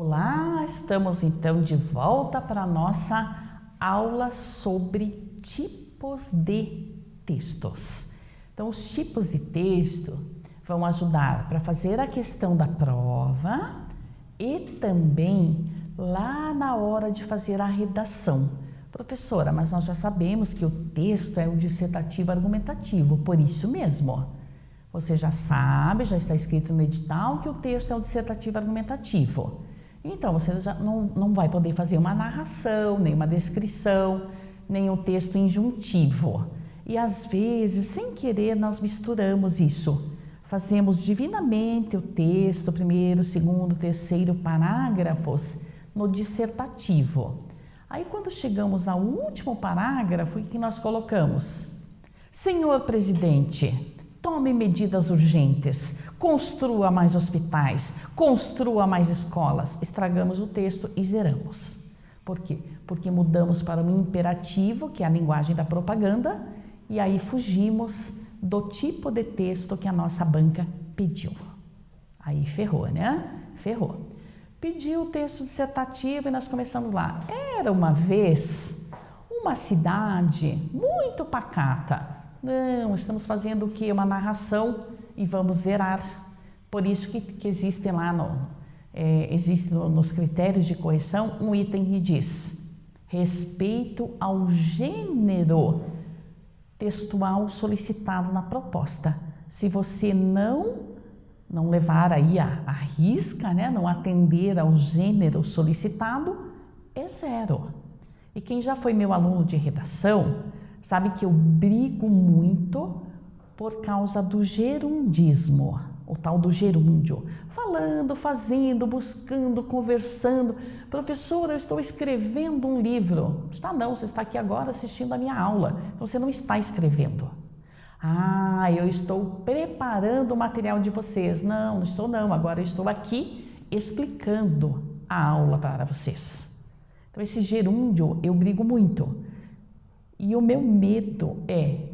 Olá, estamos então de volta para a nossa aula sobre tipos de textos. Então, os tipos de texto vão ajudar para fazer a questão da prova e também lá na hora de fazer a redação. Professora, mas nós já sabemos que o texto é o dissertativo argumentativo, por isso mesmo. Você já sabe, já está escrito no edital que o texto é o dissertativo argumentativo. Então, você já não vai poder fazer uma narração, nem uma descrição, nem um texto injuntivo. E às vezes, sem querer, nós misturamos isso. Fazemos divinamente o texto, primeiro, segundo, terceiro parágrafos, no dissertativo. Aí, quando chegamos ao último parágrafo, o que nós colocamos? Senhor presidente, tome medidas urgentes, construa mais hospitais, construa mais escolas. Estragamos o texto e zeramos. Por quê? Porque mudamos para um imperativo, que é a linguagem da propaganda, e aí fugimos do tipo de texto que a nossa banca pediu. Aí ferrou, né? Ferrou. Pediu o texto dissertativo e nós começamos lá. Era uma vez uma cidade muito pacata. Não, estamos fazendo o quê? Uma narração e vamos zerar. Por isso que existe lá existe nos critérios de correção um item que diz respeito ao gênero textual solicitado na proposta. Se você não levar aí a risca, né? Não atender ao gênero solicitado, é zero. E quem já foi meu aluno de redação sabe que eu brigo muito por causa do gerundismo, o tal do gerúndio. Falando, fazendo, buscando, conversando. Professora, eu estou escrevendo um livro. Está não, você está aqui agora assistindo a minha aula. Então você não está escrevendo. Ah, eu estou preparando o material de vocês. Não, não estou não. Agora eu estou aqui explicando a aula para vocês. Então esse gerúndio eu brigo muito. E o meu medo é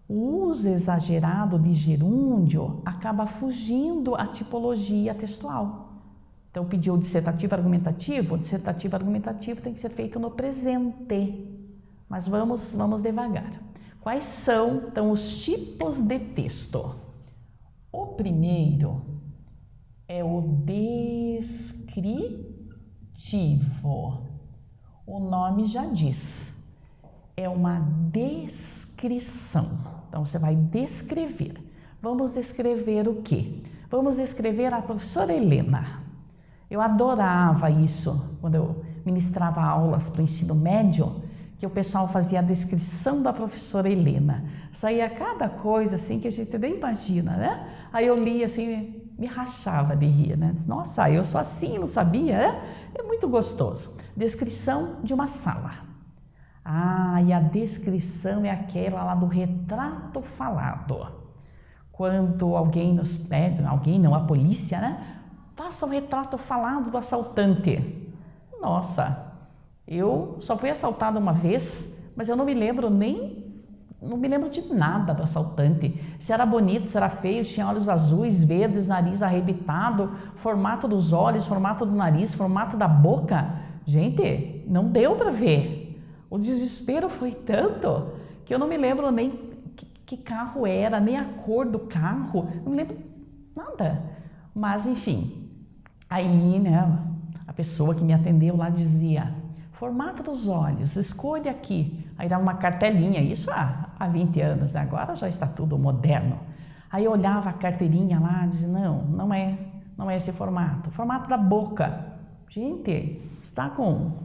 o uso exagerado de gerúndio acaba fugindo à tipologia textual. Então, pediu o dissertativo argumentativo tem que ser feito no presente. Mas vamos devagar. Quais são, então, os tipos de texto? O primeiro é o descritivo. O nome já diz. É uma descrição. Então, você vai descrever. Vamos descrever o quê? Vamos descrever a professora Helena. Eu adorava isso quando eu ministrava aulas para o ensino médio, que o pessoal fazia a descrição da professora Helena. Saía cada coisa assim que a gente nem imagina, né? Aí eu lia assim, me rachava de rir, né? Nossa, eu sou assim, não sabia, né? É muito gostoso. Descrição de uma sala. Ah, e a descrição é aquela lá do retrato falado. Quando alguém nos pede, alguém não, a polícia, né? Faça o retrato falado do assaltante. Nossa, eu só fui assaltada uma vez, mas eu não me lembro de nada do assaltante. Se era bonito, se era feio, se tinha olhos azuis, verdes, nariz arrebitado, formato dos olhos, formato do nariz, formato da boca. Gente, não deu para ver. O desespero foi tanto que eu não me lembro nem que carro era, nem a cor do carro, não me lembro nada. Mas, enfim, aí, né, a pessoa que me atendeu lá dizia, formato dos olhos, escolha aqui. Aí dava uma cartelinha, isso há 20 anos, né? Agora já está tudo moderno. Aí eu olhava a carteirinha lá e dizia, não é esse formato. Formato da boca. Gente, está com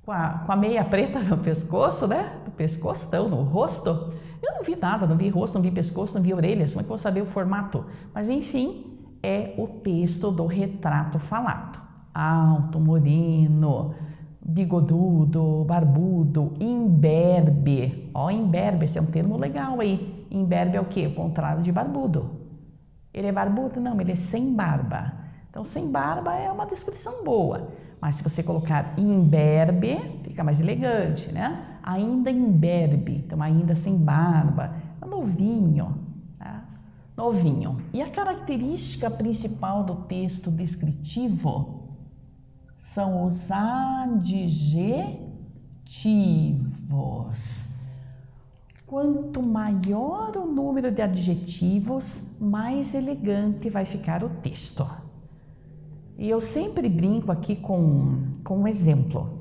a meia preta no pescoço, né? No pescoço, então, no rosto. Eu não vi nada, não vi rosto, não vi pescoço, não vi orelhas. Como é que eu vou saber o formato? Mas, enfim, é o texto do retrato falado. Alto, moreno, bigodudo, barbudo, imberbe. Ó, imberbe, esse é um termo legal aí. Imberbe é o quê? O contrário de barbudo. Ele é barbudo? Não, ele é sem barba. Então, sem barba é uma descrição boa. Mas se você colocar imberbe, fica mais elegante, né? Ainda imberbe, então ainda sem barba, é novinho, tá? Novinho. E a característica principal do texto descritivo são os adjetivos. Quanto maior o número de adjetivos, mais elegante vai ficar o texto. E eu sempre brinco aqui com um exemplo.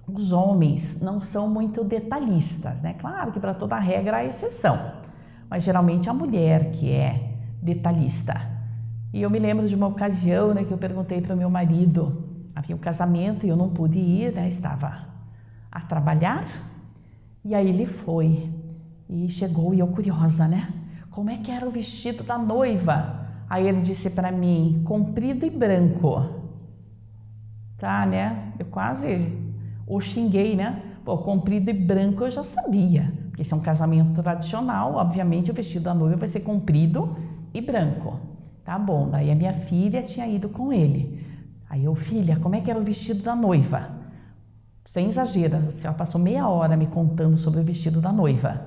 Os homens não são muito detalhistas, né? Claro que para toda regra há exceção, mas geralmente a mulher que é detalhista. E eu me lembro de uma ocasião, né, que eu perguntei para o meu marido, havia um casamento e eu não pude ir, né? Estava a trabalhar, e aí ele foi. E chegou e eu curiosa, né? Como é que era o vestido da noiva? Aí ele disse para mim, comprido e branco. Tá, né? Eu quase o xinguei, né? Pô, comprido e branco eu já sabia. Porque esse é um casamento tradicional, obviamente o vestido da noiva vai ser comprido e branco. Tá bom, daí a minha filha tinha ido com ele. Aí eu, filha, como é que era o vestido da noiva? Sem exagero, ela passou meia hora me contando sobre o vestido da noiva.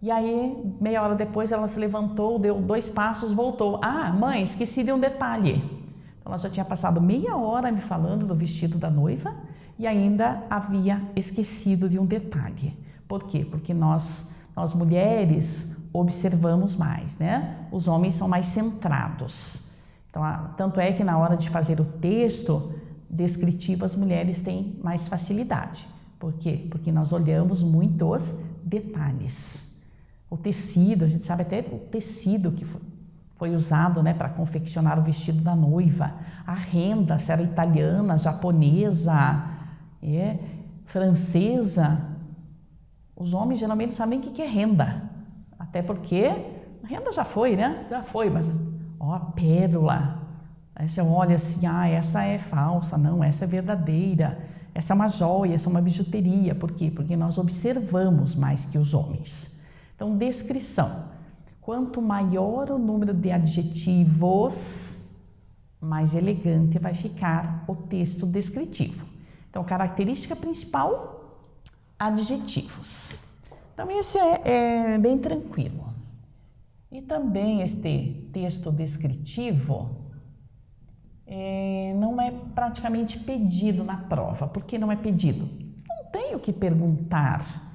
E aí, meia hora depois, ela se levantou, deu 2 passos, voltou. Ah, mãe, esqueci de um detalhe. Então, ela já tinha passado meia hora me falando do vestido da noiva e ainda havia esquecido de um detalhe. Por quê? Porque nós mulheres observamos mais, né? Os homens são mais centrados. Então, tanto é que na hora de fazer o texto descritivo, as mulheres têm mais facilidade. Por quê? Porque nós olhamos muitos detalhes. O tecido, a gente sabe até o tecido que foi usado, né, para confeccionar o vestido da noiva, a renda, se era italiana, japonesa, francesa. Os homens geralmente não sabem nem o que é renda, até porque a renda já foi, né? Já foi, mas ó, a pérola. Aí você olha assim, essa é falsa, não, essa é verdadeira, essa é uma joia, essa é uma bijuteria. Por quê? Porque nós observamos mais que os homens. Então, descrição. Quanto maior o número de adjetivos, mais elegante vai ficar o texto descritivo. Então, característica principal, adjetivos. Então, esse é bem tranquilo. E também este texto descritivo não é praticamente pedido na prova. Por que não é pedido? Não tem o que perguntar.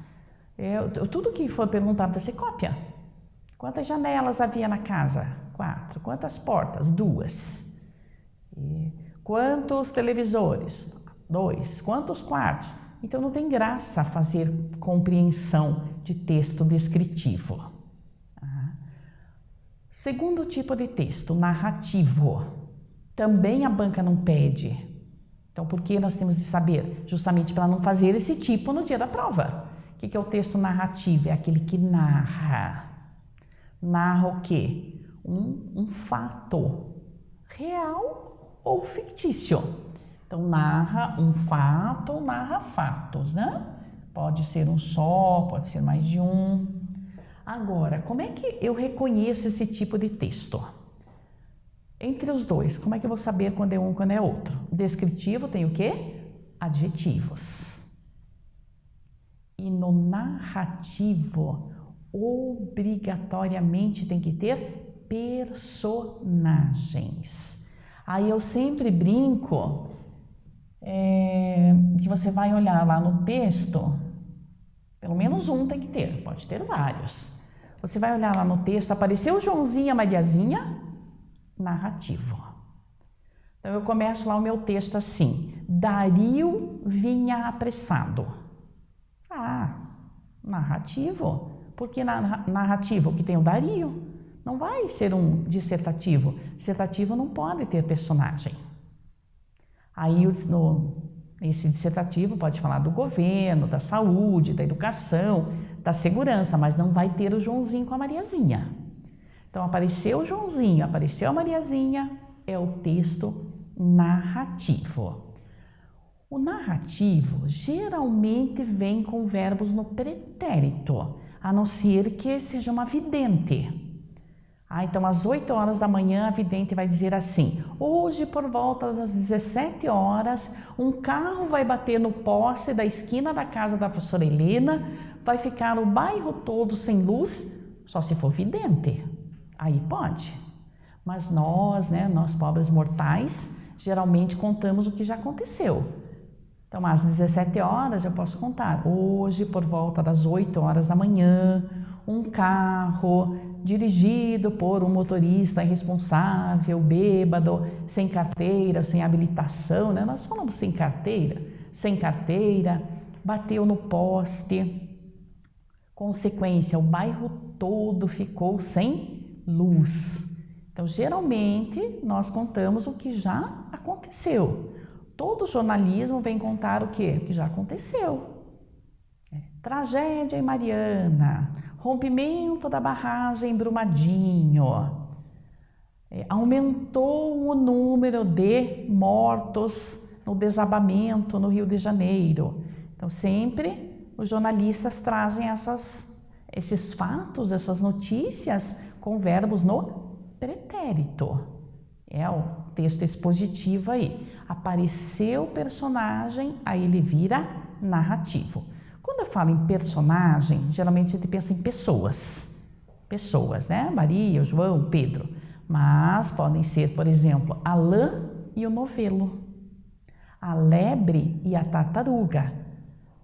Tudo que for perguntado, você copia. Quantas janelas havia na casa? 4. Quantas portas? 2. Quantos televisores? 2. Quantos quartos? Então não tem graça fazer compreensão de texto descritivo. Segundo tipo de texto, narrativo. Também a banca não pede. Então por que nós temos de saber? Justamente para não fazer esse tipo no dia da prova. O que é o texto narrativo? É aquele que narra. Narra o quê? Um fato real ou fictício. Então, narra um fato, narra fatos, né? Pode ser um só, pode ser mais de um. Agora, como é que eu reconheço esse tipo de texto? Entre os dois, como é que eu vou saber quando é um e quando é outro? Descritivo tem o quê? Adjetivos. E no narrativo, obrigatoriamente tem que ter personagens. Aí eu sempre brinco que você vai olhar lá no texto, pelo menos um tem que ter, pode ter vários. Você vai olhar lá no texto, apareceu Joãozinho e a Mariazinha, narrativo. Então eu começo lá o meu texto assim, Dario vinha apressado. Narrativo. Por que narrativo? Que tem o Dario. Não vai ser um dissertativo. Dissertativo não pode ter personagem. Aí esse dissertativo pode falar do governo, da saúde, da educação, da segurança, mas não vai ter o Joãozinho com a Mariazinha. Então apareceu o Joãozinho, apareceu a Mariazinha, é o texto narrativo. O narrativo geralmente vem com verbos no pretérito, a não ser que seja uma vidente. Então, às 8 horas da manhã, a vidente vai dizer assim: hoje, por volta das 17 horas, um carro vai bater no poste da esquina da casa da professora Helena, vai ficar o bairro todo sem luz, só se for vidente. Aí pode. Mas nós, né, nós pobres mortais, geralmente contamos o que já aconteceu. Então, às 17 horas eu posso contar. Hoje, por volta das 8 horas da manhã, um carro dirigido por um motorista irresponsável, bêbado, sem carteira, sem habilitação, né? Nós falamos sem carteira, bateu no poste. Consequência, o bairro todo ficou sem luz. Então, geralmente, nós contamos o que já aconteceu. Todo jornalismo vem contar o quê? O que já aconteceu. Tragédia em Mariana, rompimento da barragem em Brumadinho, aumentou o número de mortos no desabamento no Rio de Janeiro. Então, sempre os jornalistas trazem esses fatos, essas notícias com verbos no pretérito. É o texto expositivo aí. Apareceu o personagem, aí ele vira narrativo. Quando eu falo em personagem, geralmente a gente pensa em pessoas. Pessoas, né? Maria, o João, o Pedro. Mas podem ser, por exemplo, a lã e o novelo. A lebre e a tartaruga.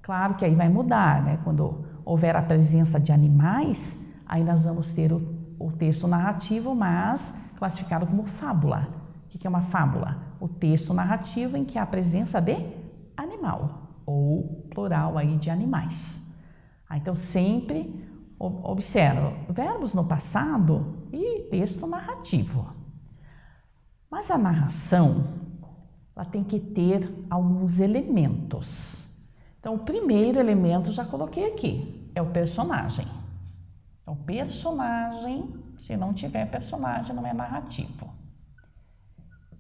Claro que aí vai mudar, né? Quando houver a presença de animais, aí nós vamos ter o texto narrativo, mas classificado como fábula. O que é uma fábula? O texto narrativo em que há a presença de animal, ou plural aí de animais. Então, sempre observa verbos no passado e texto narrativo. Mas a narração, ela tem que ter alguns elementos. Então, o primeiro elemento já coloquei aqui, é o personagem. O personagem, se não tiver personagem, não é narrativo.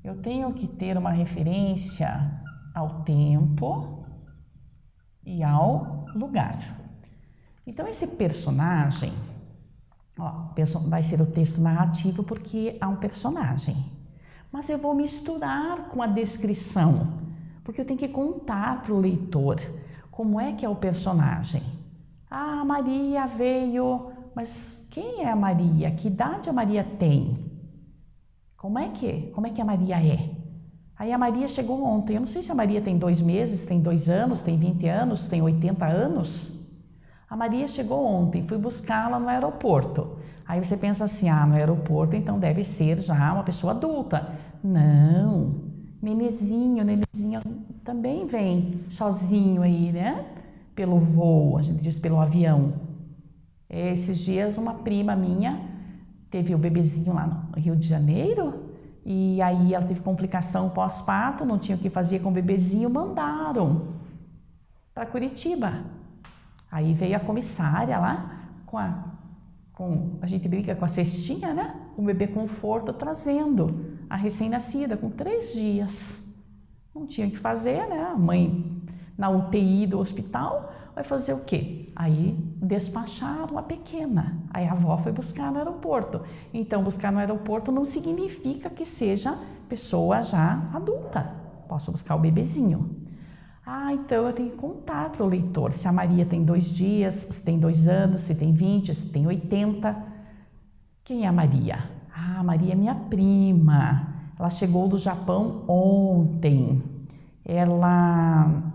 Eu tenho que ter uma referência ao tempo e ao lugar. Então, esse personagem, vai ser o texto narrativo porque há um personagem. Mas eu vou misturar com a descrição, porque eu tenho que contar para o leitor como é que é o personagem. Ah, Maria veio, mas quem é a Maria? Que idade a Maria tem? Como é que a Maria é? Aí a Maria chegou ontem. Eu não sei se a Maria tem 2 meses, tem 2 anos, tem 20 anos, tem 80 anos. A Maria chegou ontem, fui buscá-la no aeroporto. Aí você pensa assim, no aeroporto então deve ser já uma pessoa adulta. Não, nenezinho também vem sozinho aí, né? Pelo voo, a gente diz pelo avião. Esses dias uma prima minha teve o bebezinho lá no Rio de Janeiro e aí ela teve complicação pós-parto, não tinha o que fazer com o bebezinho, mandaram para Curitiba. Aí veio a comissária lá a gente brinca com a cestinha, né? Com o bebê conforto, trazendo a recém-nascida com 3 dias. Não tinha o que fazer, né? A mãe na UTI do hospital vai fazer o quê? Aí despacharam a pequena. Aí a avó foi buscar no aeroporto. Então, buscar no aeroporto não significa que seja pessoa já adulta. Posso buscar o bebezinho. Então eu tenho que contar para o leitor se a Maria tem 2 dias, se tem 2 anos, se tem 20, se tem 80. Quem é a Maria? A Maria é minha prima. Ela chegou do Japão ontem. Ela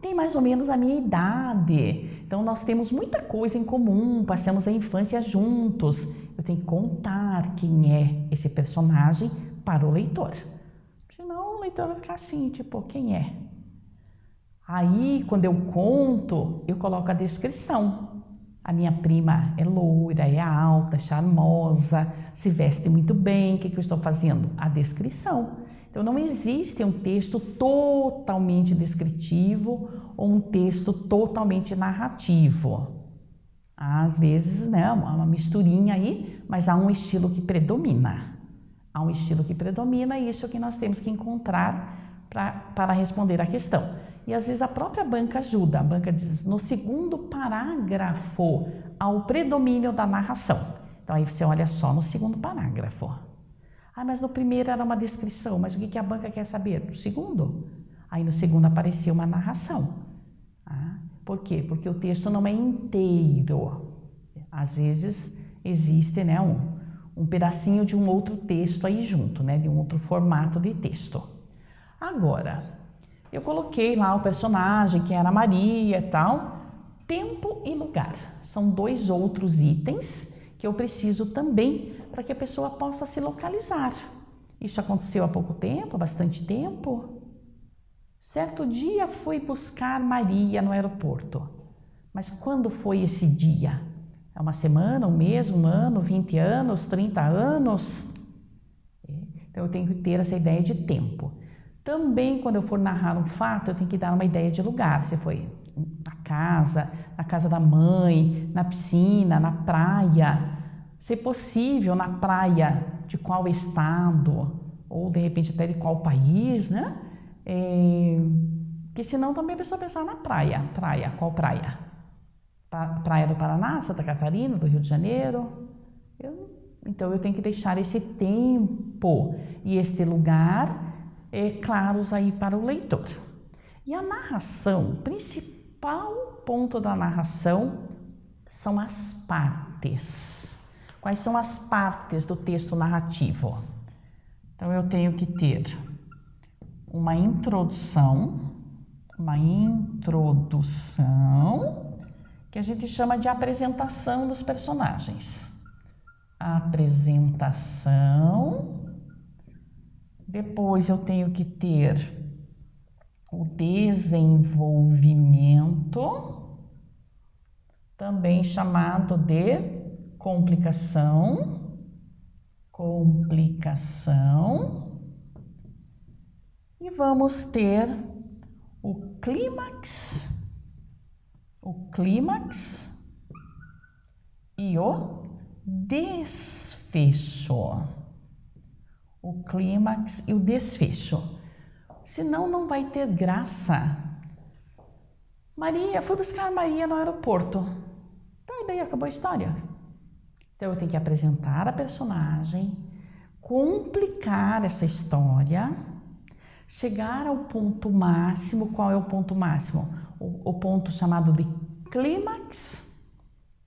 tem mais ou menos a minha idade. Então nós temos muita coisa em comum, passamos a infância juntos. Eu tenho que contar quem é esse personagem para o leitor. Senão o leitor vai ficar assim, tipo, quem é? Aí, quando eu conto, eu coloco a descrição. A minha prima é loira, é alta, charmosa, se veste muito bem. O que eu estou fazendo? A descrição. Então, não existe um texto totalmente descritivo ou um texto totalmente narrativo. Às vezes, né, uma misturinha aí, mas há um estilo que predomina. Há um estilo que predomina e isso é o que nós temos que encontrar para responder a questão. E às vezes a própria banca ajuda. A banca diz, no segundo parágrafo, há o predomínio da narração. Então aí você olha só no segundo parágrafo. Mas no primeiro era uma descrição, mas o que a banca quer saber? No segundo? Aí no segundo apareceu uma narração. Por quê? Porque o texto não é inteiro. Às vezes existe, né, um pedacinho de um outro texto aí junto, né, de um outro formato de texto. Agora, eu coloquei lá o personagem, que era a Maria e tal. Tempo e lugar. São 2 outros itens que eu preciso também para que a pessoa possa se localizar. Isso aconteceu há pouco tempo, há bastante tempo. Certo dia fui buscar Maria no aeroporto. Mas quando foi esse dia? É uma semana, um mês, um ano, 20 anos, 30 anos? Então eu tenho que ter essa ideia de tempo. Também quando eu for narrar um fato, eu tenho que dar uma ideia de lugar. Se foi na casa da mãe, na piscina, na praia. Se possível, na praia de qual estado, ou de repente até de qual país, né? Porque senão também a pessoa pensar na praia. Qual praia? Praia do Paraná, Santa Catarina, do Rio de Janeiro. Então eu tenho que deixar esse tempo e este lugar claros aí para o leitor. E a narração, o principal ponto da narração são as partes. Quais são as partes do texto narrativo? Então eu tenho que ter uma introdução, que a gente chama de apresentação dos personagens. Apresentação. Depois eu tenho que ter o desenvolvimento, também chamado de complicação. E vamos ter o clímax e o desfecho. O clímax e o desfecho. Senão não vai ter graça. Fui buscar Maria no aeroporto. Tá, e daí acabou a história. Então eu tenho que apresentar a personagem, complicar essa história, chegar ao ponto máximo. Qual é o ponto máximo? O ponto chamado de clímax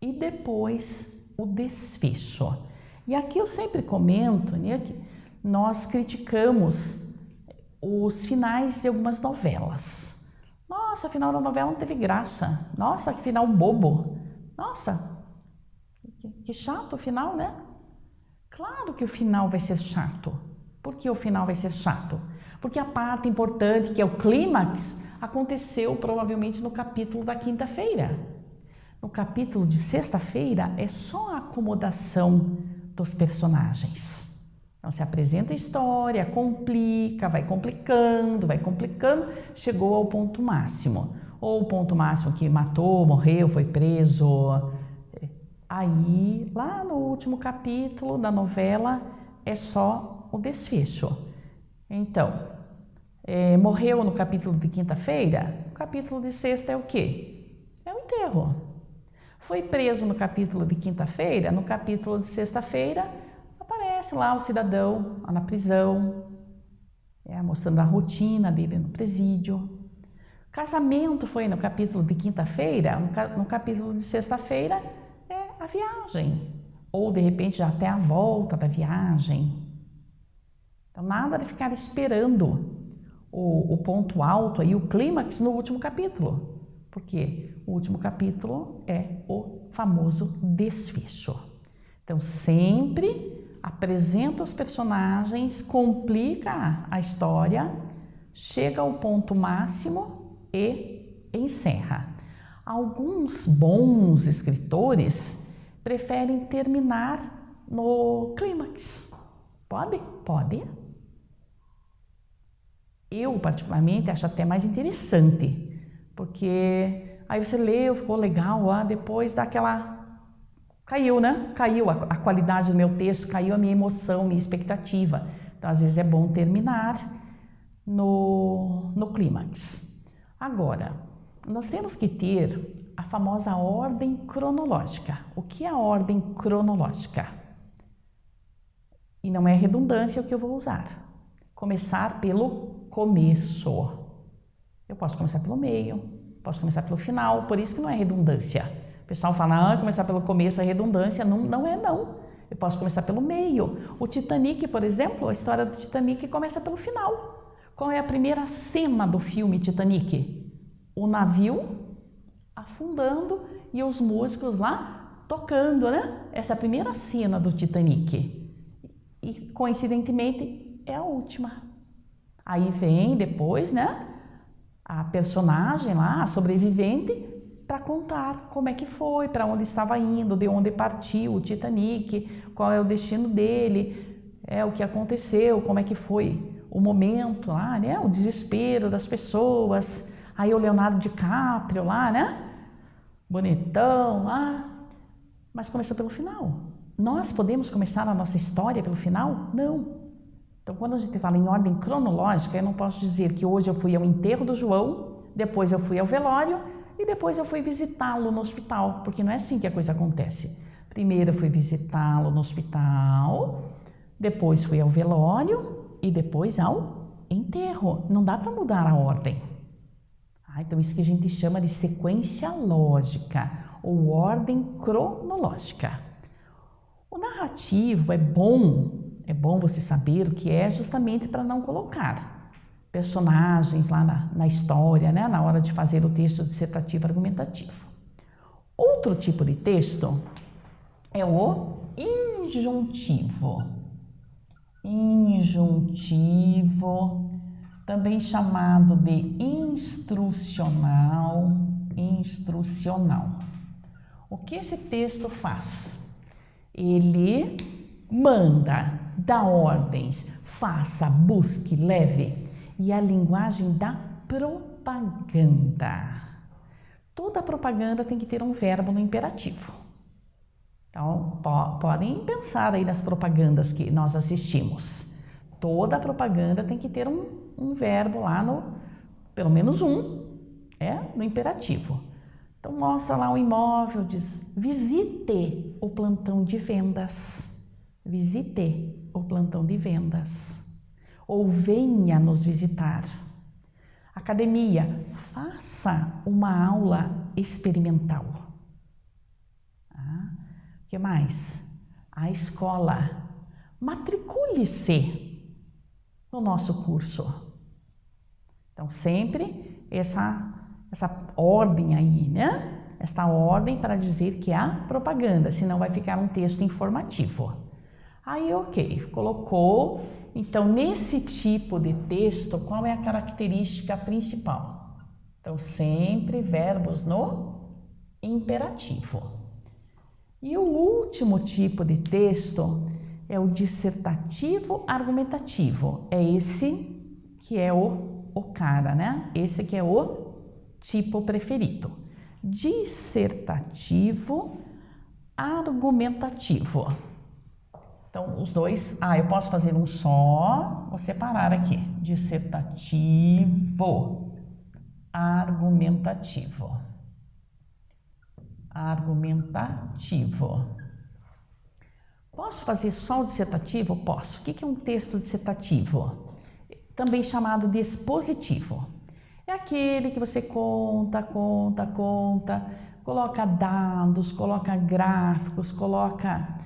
e depois o desfecho. E aqui eu sempre comento, né, que nós criticamos os finais de algumas novelas. Nossa, o final da novela não teve graça. Nossa, que final bobo. Nossa, que chato o final, né? Claro que o final vai ser chato. Por que o final vai ser chato? Porque a parte importante, que é o clímax, aconteceu provavelmente no capítulo da quinta-feira. No capítulo de sexta-feira é só a acomodação dos personagens. Então se apresenta a história, complica, vai complicando, chegou ao ponto máximo. Ou o ponto máximo que matou, morreu, foi preso. Aí, lá no último capítulo da novela, é só o desfecho. Então, morreu no capítulo de quinta-feira, o capítulo de sexta é o quê? É o enterro. Foi preso no capítulo de quinta-feira, no capítulo de sexta-feira, aparece lá o cidadão lá na prisão, mostrando a rotina dele no presídio. Casamento foi no capítulo de quinta-feira, no capítulo de sexta-feira é a viagem, ou de repente já até a volta da viagem. Então nada de ficar esperando o ponto alto, aí, o clímax no último capítulo, porque o último capítulo é o famoso desfecho. Então sempre apresenta os personagens, complica a história, chega ao ponto máximo e encerra. Alguns bons escritores preferem terminar no clímax. Pode? Pode. Eu, particularmente, acho até mais interessante, porque aí você leu, ficou legal lá, depois dá aquela... Caiu, né? Caiu a qualidade do meu texto, caiu a minha emoção, minha expectativa. Então, às vezes é bom terminar no clímax. Agora, nós temos que ter a famosa ordem cronológica. O que é a ordem cronológica? E não é redundância o que eu vou usar. Começar pelo começo. Eu posso começar pelo meio, posso começar pelo final, por isso que não é redundância. O pessoal fala, começar pelo começo é redundância. Não é, não. Eu posso começar pelo meio. O Titanic, por exemplo, a história do Titanic começa pelo final. Qual é a primeira cena do filme Titanic? O navio afundando e os músicos lá tocando, né? Essa é a primeira cena do Titanic. E, coincidentemente, é a última. Aí vem depois, né, a personagem lá, a sobrevivente, para contar como é que foi, para onde estava indo, de onde partiu o Titanic, qual é o destino dele, o que aconteceu, como é que foi o momento lá, né, o desespero das pessoas. Aí o Leonardo DiCaprio lá, né, bonitão lá, mas começou pelo final. Nós podemos começar a nossa história pelo final? Não. Então, quando a gente fala em ordem cronológica, eu não posso dizer que hoje eu fui ao enterro do João, depois eu fui ao velório e depois eu fui visitá-lo no hospital, porque não é assim que a coisa acontece. Primeiro eu fui visitá-lo no hospital, depois fui ao velório e depois ao enterro. Não dá para mudar a ordem. Então, isso que a gente chama de sequência lógica ou ordem cronológica. O narrativo é bom você saber o que é, justamente para não colocar personagens lá na história, né, na hora de fazer o texto dissertativo argumentativo. Outro tipo de texto é o injuntivo. Injuntivo, também chamado de instrucional. O que esse texto faz? Ele manda, dá ordens, faça, busque, leve. E a linguagem da propaganda. Toda propaganda tem que ter um verbo no imperativo. Então, podem pensar aí nas propagandas que nós assistimos. Toda propaganda tem que ter um verbo lá pelo menos no imperativo. Então, mostra lá um imóvel, diz, visite o plantão de vendas. Visite o plantão de vendas. Ou venha nos visitar. Academia, faça uma aula experimental. O que mais? A escola, matricule-se no nosso curso. Então, sempre essa ordem aí, né? Esta ordem para dizer que há propaganda, senão vai ficar um texto informativo. Aí, ok, colocou. Então, nesse tipo de texto, qual é a característica principal? Então, sempre verbos no imperativo. E o último tipo de texto é o dissertativo argumentativo. É esse que é o cara, né? Esse que é o tipo preferido. Dissertativo argumentativo. Então, os dois, eu posso fazer um só, vou separar aqui. Dissertativo argumentativo. Argumentativo. Posso fazer só o dissertativo? Posso. O que é um texto dissertativo? Também chamado de expositivo. É aquele que você conta, coloca dados, coloca gráficos, coloca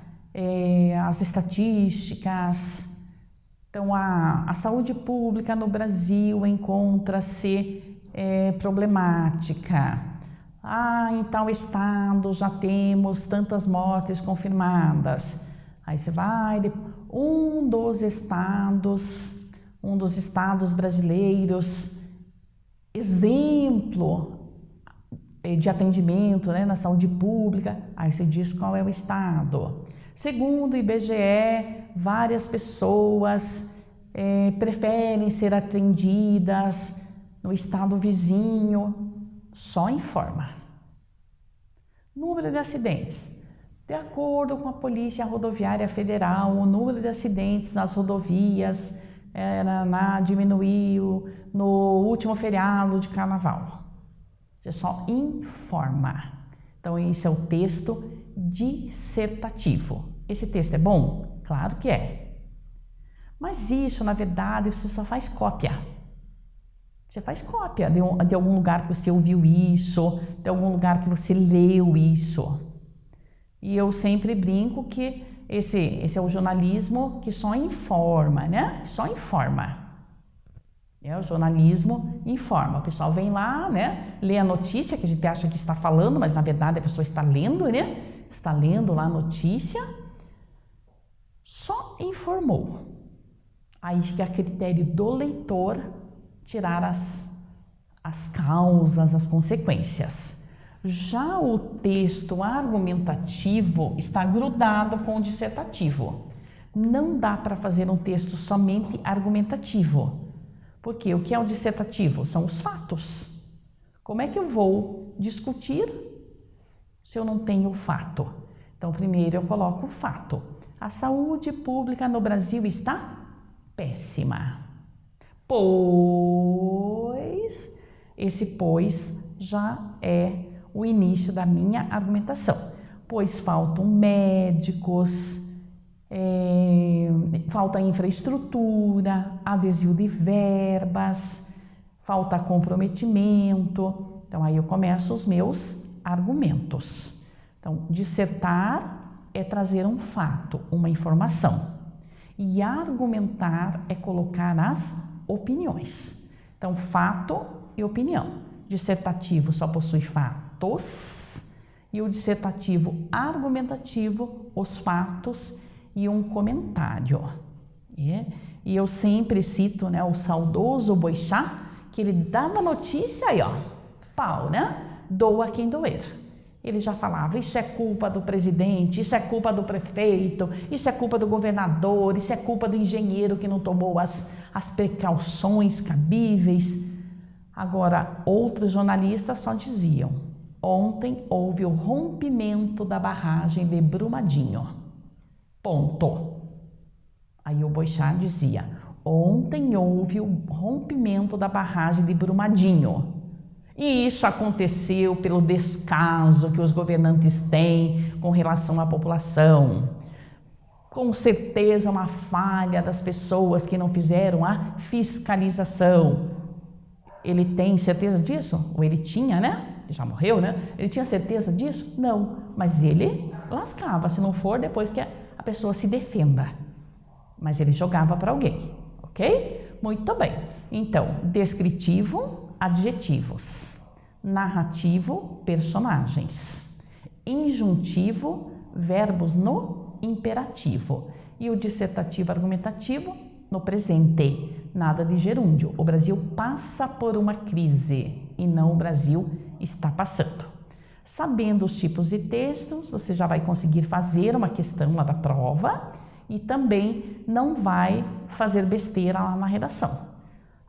as estatísticas. Então, a saúde pública no Brasil encontra-se problemática. Em tal estado já temos tantas mortes confirmadas. Aí você vai, um dos estados brasileiros, exemplo de atendimento, né, na saúde pública, aí você diz qual é o estado. Segundo o IBGE, várias pessoas preferem ser atendidas no estado vizinho. Só informa. Número de acidentes. De acordo com a Polícia Rodoviária Federal, o número de acidentes nas rodovias diminuiu no último feriado de carnaval. Você só informa. Então, esse é o texto dissertativo. Esse texto é bom? Claro que é. Mas isso, na verdade, você só faz cópia. Você faz cópia de algum lugar que você ouviu isso, de algum lugar que você leu isso. E eu sempre brinco que esse é o jornalismo que só informa, né? Só informa. O jornalismo informa. O pessoal vem lá, né, lê a notícia que a gente acha que está falando, mas na verdade a pessoa está lendo, né? Está lendo lá a notícia, só informou. Aí fica a critério do leitor tirar as causas, as consequências. Já o texto argumentativo está grudado com o dissertativo. Não dá para fazer um texto somente argumentativo. Porque o que é o dissertativo? São os fatos. Como é que eu vou discutir se eu não tenho o fato? Então, primeiro eu coloco o fato. A saúde pública no Brasil está péssima. Pois, esse pois já é o início da minha argumentação. Pois faltam médicos, falta infraestrutura, adesio de verbas, falta comprometimento. Então, aí eu começo os meus argumentos. Então, dissertar é trazer um fato, uma informação. E argumentar é colocar as opiniões. Então, fato e opinião. Dissertativo só possui fatos e o dissertativo argumentativo, os fatos e um comentário. E eu sempre cito, né, o saudoso Boechat, que ele dava notícia aí, ó, pau, né? Doa quem doer. Ele já falava, isso é culpa do presidente, isso é culpa do prefeito, isso é culpa do governador, isso é culpa do engenheiro que não tomou as precauções cabíveis. Agora, outros jornalistas só diziam, ontem houve o rompimento da barragem de Brumadinho. Ponto. Aí o Boechat dizia, ontem houve o rompimento da barragem de Brumadinho. E isso aconteceu pelo descaso que os governantes têm com relação à população. Com certeza uma falha das pessoas que não fizeram a fiscalização. Ele tem certeza disso? Ou ele tinha, né? Ele já morreu, né? Ele tinha certeza disso? Não. Mas ele lascava, se não for depois que a pessoa se defenda. Mas ele jogava para alguém, ok? Muito bem. Então, descritivo, adjetivos. Narrativo, personagens. Injuntivo, verbos no imperativo. E o dissertativo argumentativo no presente. Nada de gerúndio. O Brasil passa por uma crise e não o Brasil está passando. Sabendo os tipos de textos, você já vai conseguir fazer uma questão lá da prova e também não vai fazer besteira lá na redação.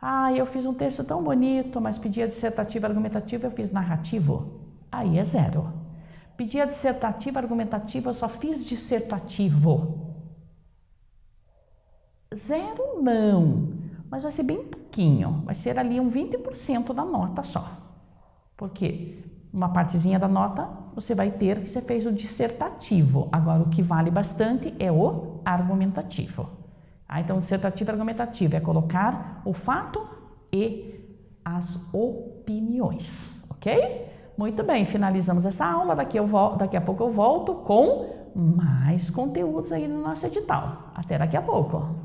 Ah, eu fiz um texto tão bonito, mas pedi a dissertativa argumentativa, eu fiz narrativo. Aí é zero. Pedi a dissertativa argumentativa, eu só fiz dissertativo. Zero não, mas vai ser bem pouquinho, vai ser ali um 20% da nota só. Porque uma partezinha da nota você vai ter que você fez o dissertativo. Agora, o que vale bastante é o argumentativo. Então, dissertativo e argumentativo é colocar o fato e as opiniões, ok? Muito bem, finalizamos essa aula. Daqui a pouco eu volto com mais conteúdos aí no nosso edital. Até daqui a pouco.